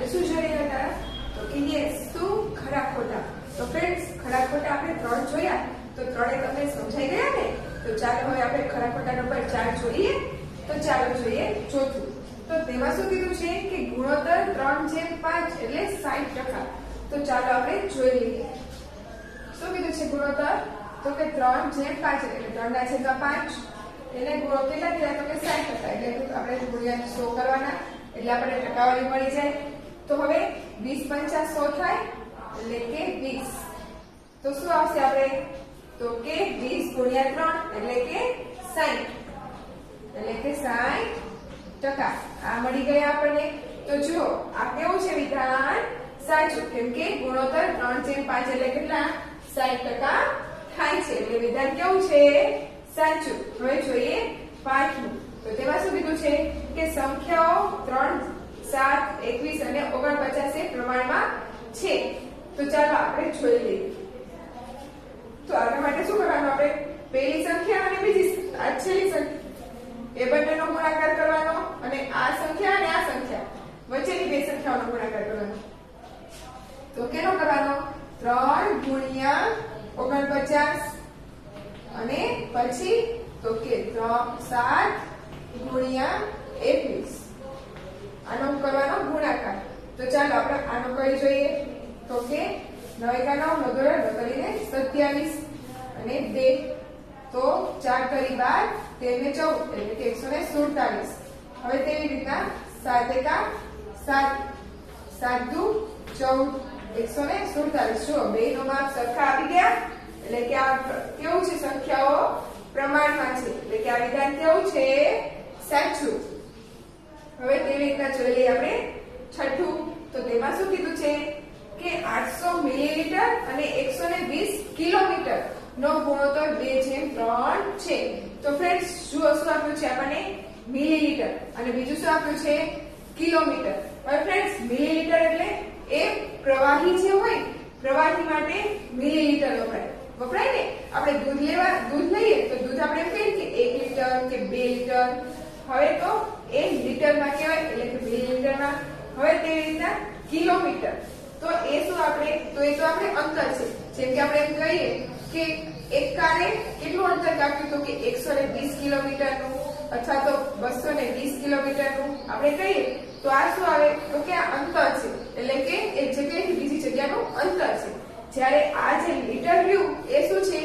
આપણે શું જોઈએ હતા? તો કે યસ, શું ખરા ખોટા. તો ફ્રેન્ડ્સ, ખરા ખોટા આપણે 3 જોયા, તો ત્રણે તમને સમજાઈ ગયા ને? તો ચાલો હવે આપણે ખરા ખોટા નંબર 4 જોઈએ. તો ચાલો જોઈએ ચોથું. તો તેમાં શું કીધું છે કે ગુણોત્તર 3/5 એટલે 60%. તો ચાલો આપણે જોઈ લઈએ. શું કીધું છે ગુણોત્તર? તો કે 3/5 એટલે 3/5 એને ગુણો કેટલા થયા? તો કે 60%. એટલે આપણે ગુણ્યા 100 કરવાના એટલે આપણને ટકાવારી મળી જાય. તો હવે 20 × 5 100 થાય એટલે કે 20. તો શું આવશે આપણે? તો કે 20 × 3 એટલે કે 60. એટલે કે 60%. આ મળી ગયા આપણને. તો જુઓ આ કેવું છે વિધાન? સાચું. કેમ કે ગુણોત્તર 3/5 એટલે કેટલા? 60% થાય છે. એટલે વિધાન કેવું છે? સાચું. હવે જોઈએ પાંચમું. તો તેમાં શું કીધું છે કે સંખ્યાઓ 3, 7, 21 અને 49 એ પ્રમાણમાં છે. તો ચાલો આપણે જોઈ લઈએ. તો આના માટે શું કરવાનું? આપણે પહેલી સંખ્યા અને બીજી છેલ્લી સંખ્યા એ બંનેનો ગુણાકાર કરવાનો અને આ સંખ્યા અને આ સંખ્યા વચ્ચેની બે સંખ્યાઓનો ગુણાકાર કરવાનો. તો કેનો કરવાનો? 3 × 49 અને પછી તો કે 7 × 21 આનો કરવાનો ગુણાકાર. તો ચાલો આપણે આનો કરી જોઈએ. તો કે 9 × 9 = 9 × 27 અને 2. તો 4 × 12 13 × 14 એટલે કે 147. હવે તેવી રીતના 7 × 7 7 × 14 147. જુઓ બેનો માપ સરખા આવી ગયા. એટલે કે આ કેવું છે? સંખ્યાઓ પ્રમાણમાં છે. એટલે કે આ વિધાન કેવું છે? સાચું. હવે તેવી રીતના જોઈ લઈએ આપણે છઠ્ઠું. તો તેમાં શું કીધું છે કે 800 મિલીલીટર અને 120 કિલોમીટર નો ગુણોત્તર 2/3 છે. તો ફ્રેન્ડ્સ જુઓ શું આપ્યું છે આપણને? મિલીલીટર અને બીજું શું આપ્યું છે? કિલોમીટર. હવે ફ્રેન્ડ્સ મિલીલીટર એટલે એ પ્રવાહી જે હોય, પ્રવાહી માટે મિલીલીટર વપરાય ને. આપણે દૂધ લઈએ તો દૂધ આપણે એમ કહીએ કે 1 લીટર કે 2 લીટર. હવે તો એ લીટરમાં કહેવાય એટલે કે મિલીલીટરમાં. હવે તેવી રીતના કિલોમીટર. તો એ શું આપણે? તો એ તો આપણે અંતર છે. જેમ કે આપણે એમ કહીએ કે એક કારે કેટલું અંતર કાપ્યું? તો કે 120 કિલોમીટરનું અથવા તો 220 કિલોમીટરનું આપણે કહીએ તો આ શું આવે? તો કે આ અંતર છે. એટલે કે એક જગ્યાએથી બીજી જગ્યાનું અંતર છે. જ્યારે આ જે લીટર રહ્યું એ શું છે?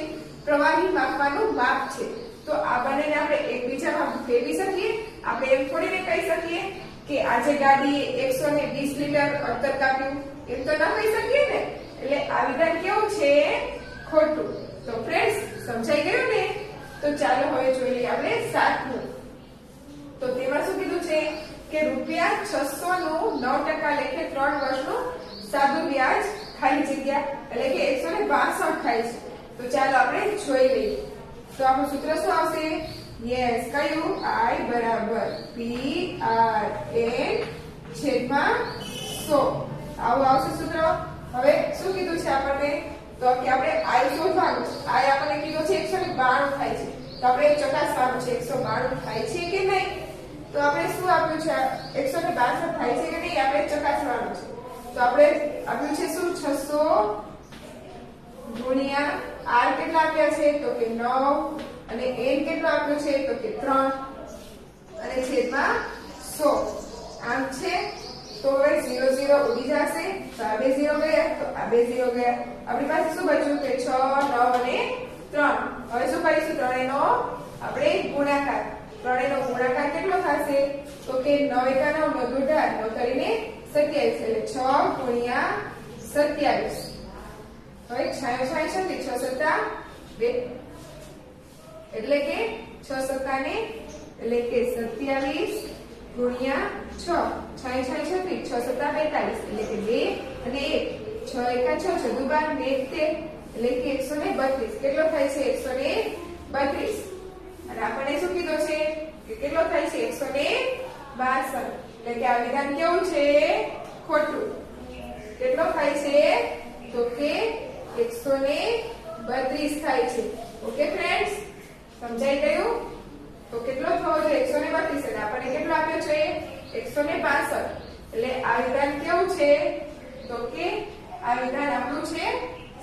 પ્રવાહી માપવાનું માપ છે. તો આ બંનેને આપણે એકબીજામાં ફેરવી શકીએ. આપણે એમ થોડીને કહી શકીએ કે આજે ગાડીએ 120 લીટર અંતર કાપ્યું. એમ તો ન કહી શકીએ ને. એટલે આ વિધાન કેવું છે? ખોટું. તો ફ્રેન્ડ્સ સમજાઈ ગયું ને? તો ચાલો હવે જોઈ લઈએ આપણે સાતમું. તો તેમાં શું કીધું છે કે ₹600 નું 9% લેખે 3 વર્ષનું સાદું વ્યાજ ખાલી જગ્યા એટલે કે 162 થાય છે. તો ચાલો આપણે જોઈ લઈએ. તો આપણું સૂત્ર શું આવશે? યસ, કયું? I = PRN/100. આવું આવશે સૂત્ર. હવે શું કીધું છે આપણને? તો કે આપણે I શોધવાનું છે. I આપણને કીધું છે 192 થાય છે. તો આપણે ચકાસવાનું છે 192 થાય છે કે નહીં. તો આપણે શું આપ્યું છે? 162 થાય છે કે નહીં આપણે ચકાસવાનું છે. તો આપણે આપ્યું છે શું? 600 ગુણ્યા R કેટલા આપ્યા છે? તો કે 9 અને N કેટલો આપ્યો છે? તો કે 3 અને છેદમાં 100. આમ છે. તો હવે 0 0 ઉડી જશે. તો આ બે 0 ગયા, તો આ બે 0 ગયા. આપણી પાસે શું બચ્યું? કે 6 9 અને 3. હવે શું કરીશું? ત્રણેયનો આપણે ગુણાકાર. ત્રણેયનો ગુણાકાર કેટલો થશે? તો કે 9 × 9 = 9 કરીને 27 એટલે 6 ગુણ્યા 27. હવે 6 6 6 2 એટલે કે 6 7 ને એટલે કે 27 ગુણ્યા 6 6 6 36 6 7 42 એટલે કે 2 અને 1 6 1 6 6 12 ને 1 એટલે કે 132. કેટલો થાય છે? 132. અને આપણને શું કીધું છે કે કેટલો થાય છે? 162. એટલે કે આ વિધાન કેવું છે? ખોટું. કેટલો થાય છે? તો કે 132 થાય છે. ઓકે ફ્રેન્ડ્સ, સમજાઈ ગયું? તો કેટલો થવો જોઈએ? 132. અને આપણને કેટલો આપ્યો છે? 162. એટલે આ વિધાન કેવું છે તો કે આ વિધાન આપણું છે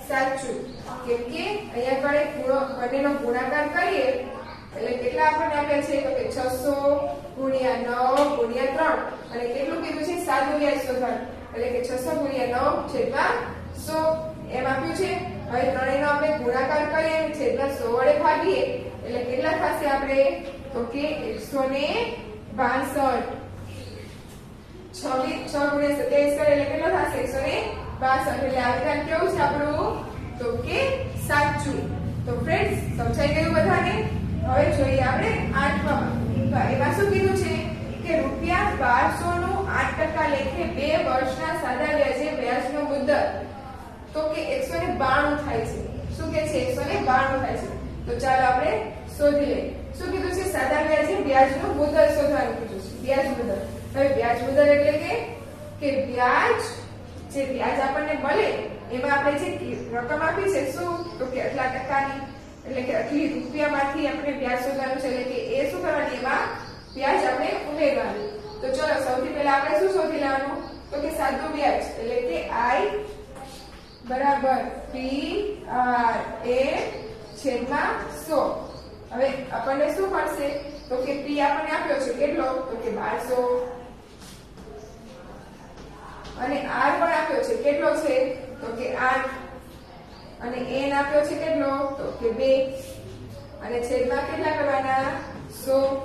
સાચું કેમ કે અહીંયા આગળ ખૂણો બંનેનો ગુણાકાર કરીએ એટલે કેટલા આપણને આપ્યા છે તો કે 600 ગુણ્યા 9 ગુણ્યા 3 અને કેટલું કીધું છે સાદું વ્યાજ શોધવાનું એટલે કે 600 ગુણ્યા 9 છેદમાં 100 એમ આપ્યું છે હવે ત્રણેયનો આપણે ગુણાકાર કરીએ અને છેદમાં 100 વડે ભાગીએ એટલે કેટલા થશે આપણે તો કે 162 6 ગુણ્યા 27 કરે એટલે કેટલો થશે 162 એટલે આ વિધાન કેવું છે આપણું તો કે સાચું તો ફ્રેન્ડ્સ સમજાઈ ગયું બધાને હવે જોઈએ આપણે 8માં તો એમાં શું કીધું છે કે રૂપિયા 1200 નું 8% લેખે 2 વર્ષના સાદા વ્યાજે વ્યાજનો મુદ્દલ તો કે 192 થાય છે શું કે છે 192 થાય છે તો ચાલો આપણે શોધી લઈએ શું કીધું છે સાદા વ્યાજે વ્યાજનો મુદ્દલ શોધવાનું કીધું છે વ્યાજ મુદ્દલ હવે વ્યાજ મુદ્દલ એટલે કે વ્યાજ જે વ્યાજ આપણને મળે એમાં આપણે જે રકમ આપી છે શું તો કે આટલા ટકાની એટલે કે આટલી રૂપિયામાંથી આપણે વ્યાજ શોધવાનું છે એટલે કે એ શું કરવાનું એમાં વ્યાજ આપણે ઉમેરવાનું તો ચલો સૌથી પહેલા આપણે શું શોધી લેવાનું તો કે સાદું વ્યાજ એટલે કે I બરાબર PRA છેદમાં 100 હવે આપણને શું મળશે તો કે P આપણને આપ્યો છે કેટલો તો કે 1200 અને R પણ આપ્યો છે કેટલો છે તો કે 8 અને n આપ્યો છે કેટલો તો કે 2 અને છેદમાં કેટલા કરવાના 100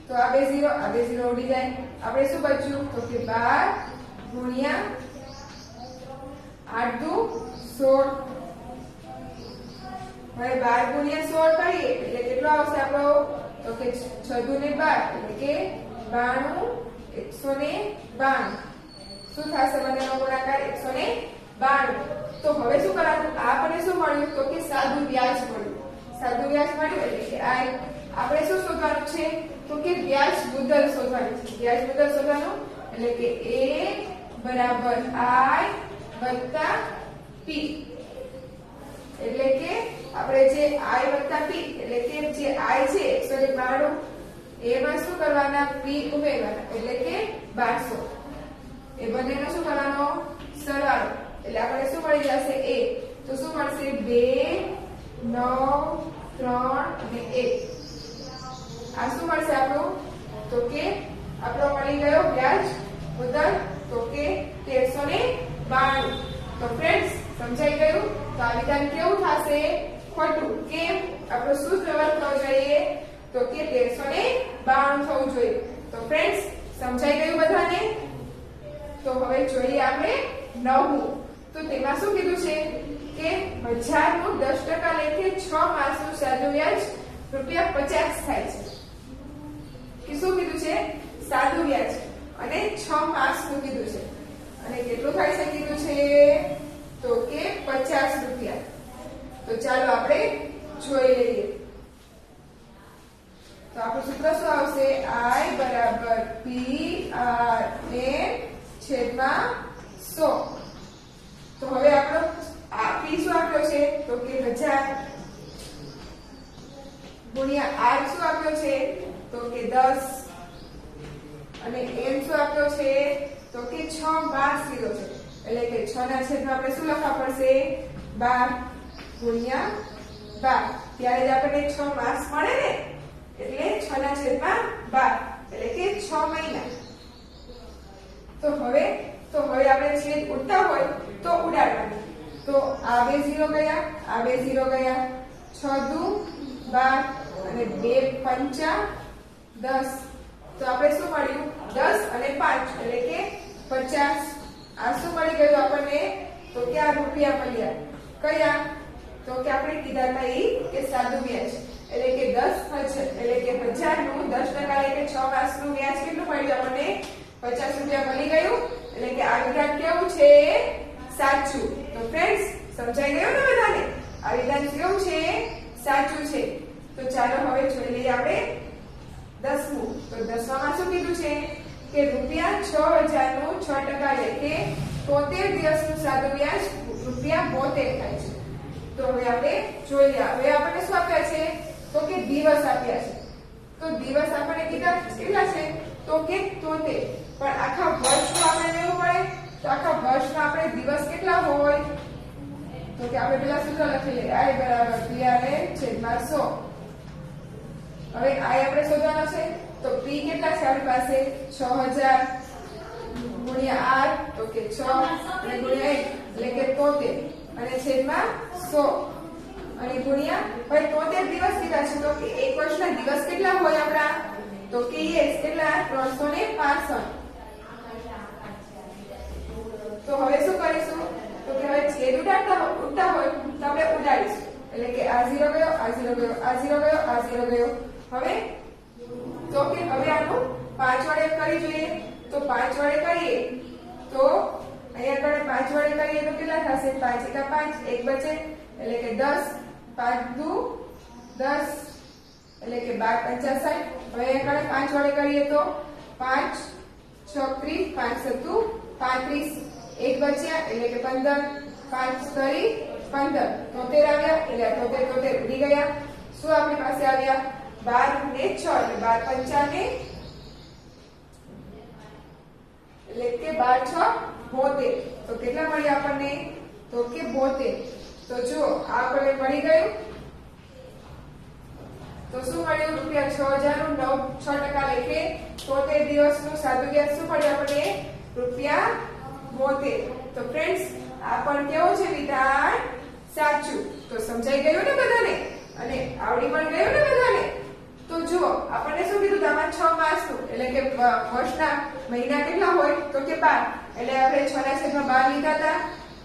તો આ બે 0 ઉડી જાય આપણે શું બચ્યું તો કે 12 ગુણ્યા 8 દુ 16 હવે 12 ગુણ્યા 16 કરીએ એટલે કેટલો આવશે આપણો તો કે 6 દુ ને 12 એટલે કે 92 192 શું થશે બંનેનો ગુણાકાર 192 તો હવે શું કરવાનું આપણને શું મળ્યું તો કે સાદું વ્યાજ મળ્યું એટલે કે આપણે શું શોધવાનું છે તો કે વ્યાજ મુદ્દલ શોધવાનું છે વ્યાજ મુદ્દલ શોધવાનું એટલે કે A બરાબર I વત્તા P એટલે કે આપણે જે I વત્તા P એટલે કે જે I છે 192 એમાં શું કરવાના P ઉમેરવાના એટલે કે 1200 એ બંનેનો શું કરવાનો સરવાળો એટલે આપણે શું મળી જશે A તો શું મળશે 2 9 3 અને 1 આ શું મળશે આપણું તો કે આપણો મળી ગયો વ્યાજ મુદ્દલ તો કે 1392 તો ફ્રેન્ડ્સ સમજાઈ ગયું તો આ વિધાન કેવું થશે ખોટું કેમ આપણો શું જવાબ થવો જોઈએ તો કે 1392 થવું જોઈએ તો ફ્રેન્ડ્સ સમજાઈ ગયું બધાને તો હવે જોઈએ આપણે 9મું તો તેમાં શું કીધું છે કે 1000 નું 10% લેખે 6 માસનું સાદું વ્યાજ રૂપિયા 50 થાય છે કે શું કીધું છે સાદું વ્યાજ અને 6 માસનું કીધું છે અને કેટલું થાય છે કીધું છે તો કે 50 રૂપિયા તો ચાલો આપણે જોઈ લઈએ તો આપણું સૂત્ર શું આવશે I બરાબર PRA છેદમાં 100 તો હવે આપણો આ P શું આપ્યો છે તો કે 1000 ગુણ્યા R શું આપ્યો છે તો કે 10 અને n શું આપ્યો છે તો કે 6 માસ લીધો છે એટલે કે 6 ના છેદમાં આપણે શું લખવા પડશે 12 ગુણ્યા 12 ત્યારે જ આપણને 6 માસ મળે ને એટલે 6 ના છેદમાં 12 એટલે કે 6 મહિના તો હવે આપણે છેદ ઉડતા હોય તો ઉડાડવાનું તો આ બે 0 ગયા આ બે 0 ગયા 6 દુ 12 અને 2 પંચા 10 તો આપણે શું મળ્યું 10 અને 5 એટલે કે 50 આ શું મળી ગયું આપણને તો કે આ રૂપિયા મળ્યા કયા તો કે આપણે કીધા હતા કે સાદું વ્યાજ એટલે કે 10 એટલે કે 1000 નું 10% એટલે કે 6 માસનું વ્યાજ કેટલું મળ્યું આપણને 50 રૂપિયા મળી ગયું એટલે કે આ વિધાન કેવું છે સાચું તો ફ્રેન્ડ્સ સમજાઈ ગયું ને બધાને આ વિધાન કેવું છે સાચું છે તો ચાલો હવે જોઈ લઈએ આપણે 10મું તો 10માં શું કીધું છે કે રૂપિયા 6000 નું 6% લેખે 73 દિવસનું સાદું વ્યાજ રૂપિયા 72 થાય છે તો હવે આપણે જોઈ લઈએ હવે આપણને શું આપ્યા છે તો કે દિવસ આપ્યા છે તો દિવસ આપણને કેટલા છે તો કે 73. પણ આખા વર્ષનું આપણે લેવું પડે તો આખા વર્ષમાં આપણે દિવસ કેટલા હોય તો કે આપણે પેલા સૂત્ર લખી લઈએ I બરાબર PRN/100. હવે I આપણે શોધવાનો છે તો P કેટલા છે આપણી પાસે 6000 ગુણ્યા R તો કે 6 અને ગુણ્યા 1 એટલે કે 73 અને છેદમાં 100 અને ગુણ્યા હવે 73 દિવસ કેટલા છે તો કે એક વર્ષના દિવસ કેટલા હોય આપણા તો કે yes કેટલા 365. તો હવે શું કરીશું તો કે હવે છેદ ઉડાડતા હોય તો આપણે ઉડાડીશું એટલે કે આ 0 ગયો આ 0 ગયો આ 0 ગયો આ 0 ગયો. હવે તો કે હવે આનું 5 વડે કરી જોઈએ તો 5 વડે કરીએ તો અહીંયા આગળ 5 વડે કરીએ તો કેટલા થશે 5 એકા 5 એક બચે એટલે કે 10 5 દુ 10 એટલે કે 12 65. હવે અહીંયા આગળ 5 વડે કરીએ તો 5 6 30 5 સત્તુ 35 એક બચ્યા એટલે કે 15 5 તરી 15 73 આવ્યા એટલે 73 ઉડી ગયા. શું આપણી પાસે આવ્યા 12 ને 6 એટલે 12 5 ને એટલે કે 12 6 72. તો કેટલા મળ્યા આપણને તો કે 72. તો જો આ આપણને મળી ગયું તો શું મળ્યું રૂપિયા 6000 નું 6% લેખે 73 દિવસનું સાદું વ્યાજ શું મળ્યું આપણને રૂપિયા 72. તો ફ્રેન્ડ્સ આ પણ કેવું છે વિધાન સાચું. તો સમજાઈ ગયું ને બધાને અને આવડી પણ ગયું ને બધાને. તો જુઓ આપણને શું કીધું આમાં 6 માસનું એટલે કે વર્ષના મહિના કેટલા હોય તો કે 12 એટલે આપણે 6 ના છેદમાં 12 લીધા હતા.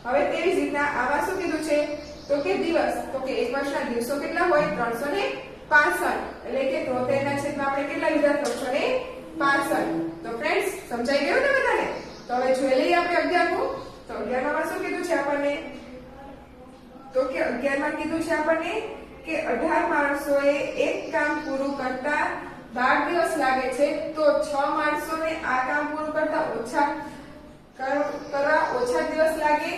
હવે તેવી જ રીતના આમાં શું કીધું છે તો કે દિવસ તો કે એક વર્ષના દિવસો કેટલા હોય 365 એટલે કે 73 ના છેદમાં આપણે કેટલા લીધા 365. તો ફ્રેન્ડ્સ સમજાઈ ગયું ને બધાને. તો હવે જોઈ લઈએ આપણે 11મું. તો 11માં શું કીધું છે આપણને તો કે 11માં કીધું છે આપણને કે 18 માણસોએ એક કામ પૂરું કરતા 12 દિવસ લાગે છે તો 6 માણસોને આ કામ પૂરું કરતા કરવા ઓછા દિવસ લાગે.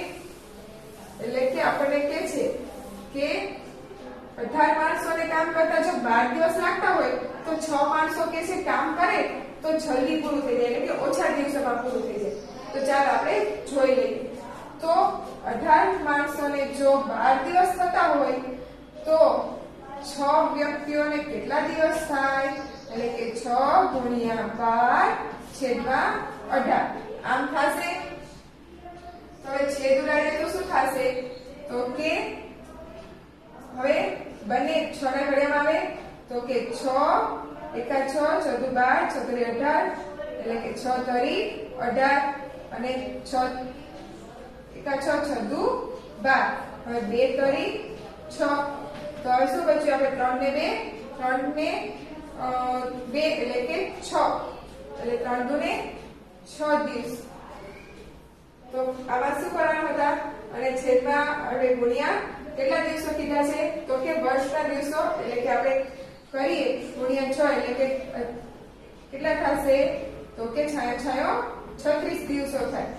એટલે કે આપણને કહે છે કે 18 માણસોને કામ કરતા જો 12 દિવસ લાગતા હોય તો 6 માણસો કે છે કામ કરે તો જલ્દી પૂરું થઈ જાય એટલે કે ઓછા દિવસોમાં પૂરું થઈ જાય. તો ચાલો આપણે જોઈ લઈએ. તો 18 માણસોને જો 12 દિવસ થતા હોય તો 6 વ્યક્તિઓને કેટલા દિવસ થાય એટલે કે 6 ગુણ્યા 12 છેદમાં 18 આમ થશે. તો હવે છેદ ઉડાડીએ તો શું થશે તો કે હવે બંને 6 ના ઘડિયામાં આવે તો કે 6 એકા 6 ચોદુ 12 છત્રી 18 એટલે કે 6 તરી 18 અને 6 એકા 6 છદુ 12 હવે 2 તરી 6. તો હવે શું બચ્યું આપણે 3 ને 2 એટલે કે 6 એટલે 3 દુ ને 6 દિવસ. તો આમાં શું કરવાનું હતા અને છેદમાં હવે ગુણ્યા કેટલા દિવસો કીધા છે તો કે વર્ષના દિવસો એટલે કે આપણે કરીએ ગુણ્યા 6 એટલે કે કેટલા થશે તો કે 36 દિવસો થાય.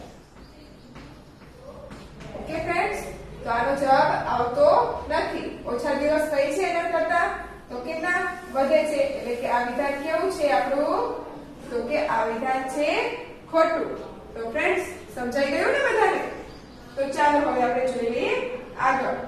Okay friends. તો આનો જવાબ આવતો નથી. ઓછા દિવસ થઈ છે એના કરતા તો કેટલા વધે છે એટલે કે આ વિધાન કેવું છે આપણું તો કે આ વિધાન છે ખોટું. તો ફ્રેન્ડ્સ સમજાઈ ગયું ને બધાને. તો ચાલો હવે આપણે જોઈ લઈએ આગળ.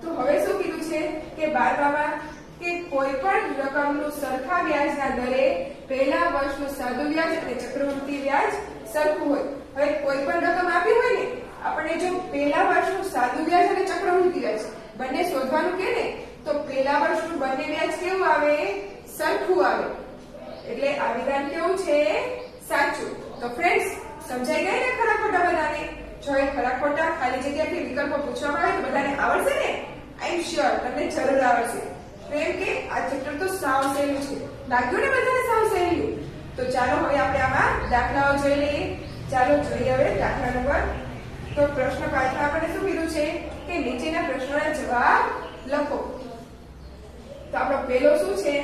તો હવે શું કીધું છે કે 12માં કે કોઈ પણ રકમનું સરખા વ્યાજના દરે પહેલા વર્ષનું સાદું વ્યાજ અને ચક્રવૃદ્ધિ વ્યાજ સરખું હોય. હવે કોઈ પણ રકમ આપી હોય ને આપણે જો પહેલા વર્ષનું સાદું વ્યાજ અને ચક્રવૃદ્ધિ વ્યાજ બંને શોધવાનું કે ને તો પહેલા વર્ષનું બંને વ્યાજ કેવું આવે સરખું આવે. એટલે આ વિધાન કેવું છે સાચું. તો ફ્રેન્ડ્સ સમજાઈ ગયા ને ખરા ખોટા બધાને. જો એ ખરા ખોટા ખાલી જગ્યાથી વિકલ્પો પૂછવામાં આવે તો બધાને આવડશે ને. આઈ એમ શ્યોર તમને જરૂર આવડશે. કેમ કે આ ચેપ્ટર તો સાવ સહેલું છે. લાગ્યું ને બધાને સાવ સહેલું. તો ચાલો હવે આપણે આમાં દાખલાઓ જોઈ લઈએ. ચાલો જોઈએ હવે દાખલા નંબર. તો પ્રશ્ન 5 માં આપણે શું કીધું છે કે નીચેના પ્રશ્નોના જવાબ લખો. તો આપણો પહેલો શું છે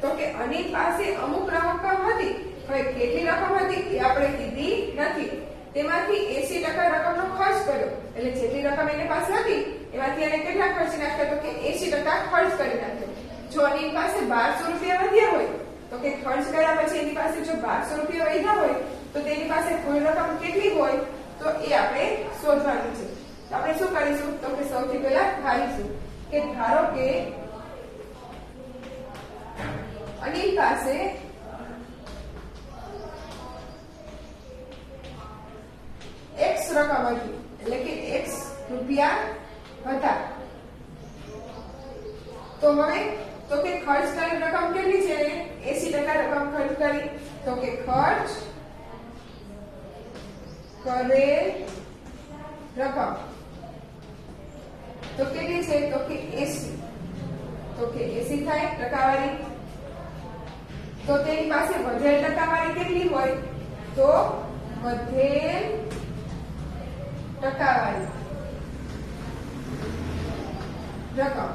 તો કે અનિલ પાસે અમુક રકમ હતી. હવે કેટલી રકમ હતી એ આપણે કીધી નથી. તેમાંથી 80% રકમનો ખર્ચ કર્યો. એટલે જેટલી રકમ એની પાસે હતી એમાંથી એને કેટલા ખર્ચ નાખ્યા તો કે 80% ખર્ચ કરી નાખ્યો. જો અનિલ પાસે 1200 રૂપિયા વધ્યા હોય તો તો કે ખર્ચ કર્યા પછી એની પાસે જો 1200 રૂપિયા વધ્યા હોય તો તેની પાસે કુલ રકમ કેટલી હોય તો એ આપણે શોધવાનું છે. તો આપણે શું કરીશું તો કે સૌથી પહેલા ધારીશું કે ધારો કે અનિલ પાસે x રકમ હતી એટલે કે x રૂપિયા હતા. તો હવે તો કે ખર્ચ કરેલ રકમ કેટલી છે 80% રકમ ખર્ચ કરી તો કે ખર્ચ કરેલ રકમ તો કેટલી છે તો કે 80 તો કે 80 થાય ટકાવારી. તો તેની પાસે વધેલ ટકાવારી કેટલી હોય તો વધેલ ટકાવારી રકમ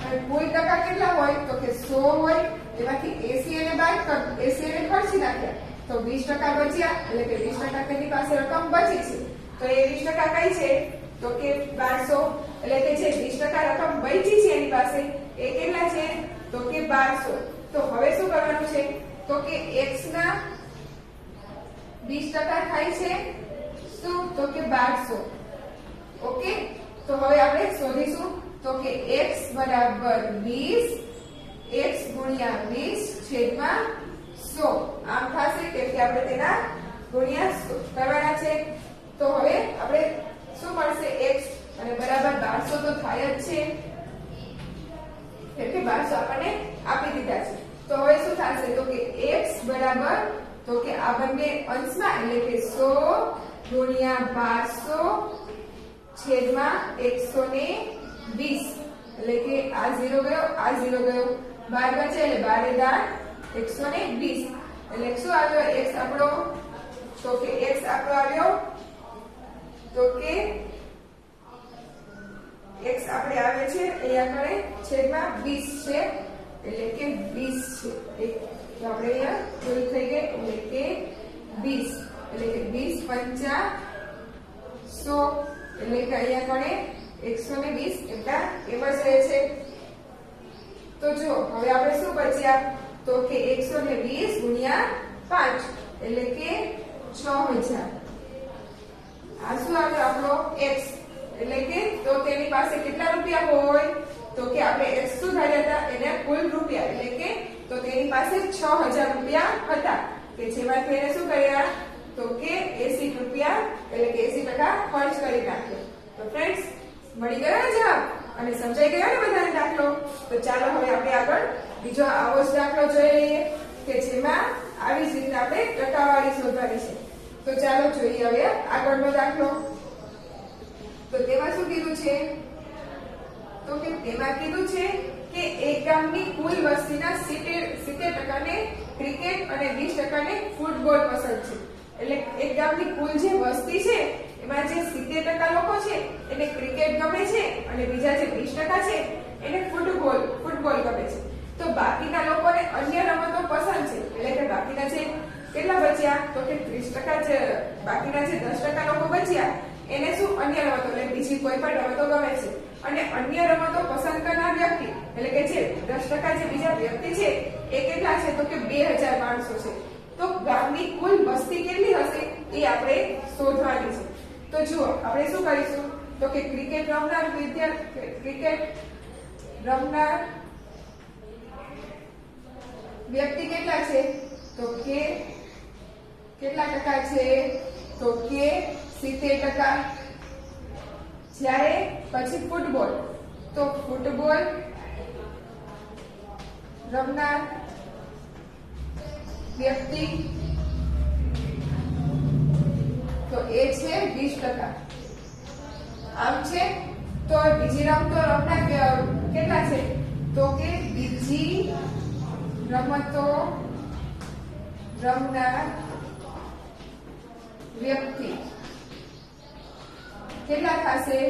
અને કુલ ટકા કેટલા હોય તો કે 100 હોય એમાંથી 80 એને બાદ કર 80 એને ખર્ચી નાખ્યા તો 20% બચ્યા એટલે કે 20% તેની પાસે રકમ બચી છે. તો એ 20% કઈ છે તો કે 1200 એટલે કે જે 20% રકમ બચી છે એની પાસે એ કેટલા છે તો કે 1200. તો હવે શું કરવાનું છે તો કે x ના 20% થાય છે શું તો કે 1200. ઓકે તો હવે આપણે શોધીશું તો કે x બરાબર 20 x ગુણ્યા 20 છેદમાં 100 આમ થશે કેમ કે આપણે તેના ગુણ્યા 100 કરવાના છે. તો હવે આપણે શું મળશે x અને બરાબર 1200 તો થાય જ છે એટલે 1200 આપણને આપી દીધા છે. તો હવે શું થશે તો કે x બરાબર તો કે આ બંને અંશમાં એટલે કે 100 ગુણ્યા 1200 છેદમાં 120 એટલે કે આ 0 ગયો આ 0 ગયો 12 બચે એટલે 12 દાળ 120 એટલે શું આવ્યો x આપણો તો કે x આપણો આવ્યો તો કે x આપણે આવે છે અહીંયા કરે છેદમાં 20 છે એટલે કે 20 છે. તો આપણે અહીંયા ભૂલ થઈ ગઈ એટલે કે 20 એટલે કે 20 પંચા 100 એટલે કે અહીંયા કોણે 120 એટલા એમ જ રહે છે. તો જો હવે આપણે શું બચ્યા તો કે 120 ગુણ્યા 5 એટલે કે 6000 આ શું આવ્યો આપણો x એટલે કે તો તેની પાસે કેટલા રૂપિયા હોય તો કે આપણે x શું ધાર્યા હતા એને કુલ રૂપિયા એટલે કે તો તેની પાસે 6000 રૂપિયા હતા કે જેમાંથી એને શું કર્યા તો કે 80 રૂપિયા એટલે કે 80% ખર્ચ કરી નાખ્યો. તો ફ્રેન્ડ્સ મળી ગયો ને જવાબ અને સમજાઈ ગયો ને બધાને દાખલો. તો ચાલો હવે આપણે આગળ બીજો આવો જ દાખલો જોઈ લઈએ કે જેમાં આવી જ રીતે આપણે ટકાવારી શોધવાની છે. તો ચાલો જોઈએ હવે આગળનો દાખલો. તો તેમાં શું કીધું છે તો કે તેમાં કીધું છે કે એક ગામની કુલ વસ્તીના 70% ને ક્રિકેટ અને 20% ને ફૂટબોલ પસંદ છે. એટલે એક ગામની કુલ જે વસ્તી છે એમાં જે 70% લોકો છે એને ક્રિકેટ ગમે છે અને બીજા જે 20% છે એને ફૂટબોલ ગમે છે. તો બાકીના લોકોને અન્ય રમતો પસંદ છે એટલે કે બાકીના જે કેટલા બચ્યા તો કે 30% જે બાકીના જે 10% લોકો બચ્યા એને શું અન્ય રમતો એટલે બીજી કોઈ પણ રમતો ગમે છે અને અન્ય રમતો પસંદ કરનાર વ્યક્તિ એટલે કે જે 10% જે બીજા વ્યક્તિ છે એ કેટલા છે તો કે 2000 માણસો છે. તો ગામની કુલ વસ્તી કેટલી હશે એ આપણે શોધવાની છે. તો જુઓ આપણે શું કરીશું તો કે ક્રિકેટ રમનાર વ્યક્તિ કેટલા છે તો કે કેટલા ટકા છે તો કે 70%. જ્યારે પછી ફૂટબોલ તો ફૂટબોલ રમનાર વ્યક્તિ તો એ છે 20%. આમ છે તો બીજી રમતો રમનાર કેટલા છે તો કે બીજી રમતો રમનાર વ્યક્તિ કેટલા થશે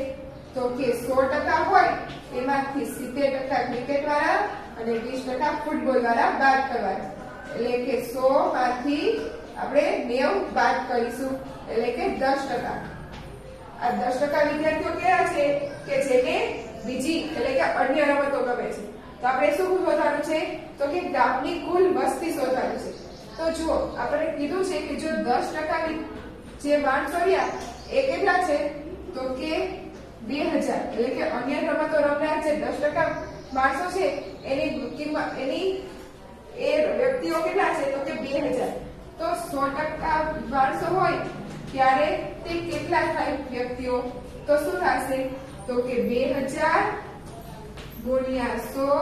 તો કે 100% હોય એમાંથી 70% ક્રિકેટ વાળા અને 20% ફૂટબોલ વાળા બાદ કરવાના એટલે કે 100 માંથી આપણે 90 બાદ કરીશું એટલે કે 10%. આ 10% વિદ્યાર્થીઓ કેવા છે કે જેને બીજી એટલે કે અન્ય રમતો ગમે છે. તો આપણે શું શોધવાનું છે તો કે ગામની કુલ વસ્તી શોધવાની છે. તો જુઓ આપણે કીધું છે કે જો 10% જે માણસો રહ્યા એ કેટલા છે તો કે 2000 એટલે કે અન્ય રમતો રમનાર જે 10% માણસો છે એની કિંમત એની એ વ્યક્તિઓ કેટલા છે તો કે 2000. તો 100% માણસો હોય ત્યારે તે કેટલા થાય વ્યક્તિઓ તો શું થશે તો કે 2000 ગુણ્યા 100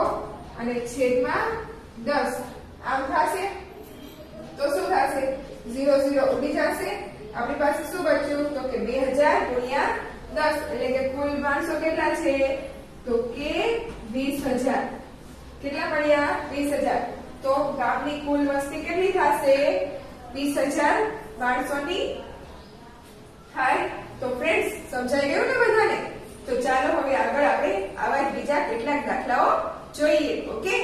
અને છેદમાં 10 આમ થશે. તો શું થશે 0 0 ઉડી જશે. આપણી પાસે શું બચ્યું તો કે 2000 ગુણ્યા 10 એટલે કે કુલ માણસો કેટલા છે તો કે 20000. કેટલા મળ્યા 20000. તો ગામની કુલ વસ્તી કેટલી થશે 20000 માણસોની થાય. તો ફ્રેન્ડ્સ સમજાઈ ગયું ને બધાને? તો ચાલો હવે આગળ આપણે આવા જ બીજા કેટલાક દાખલાઓ જોઈએ. ઓકે.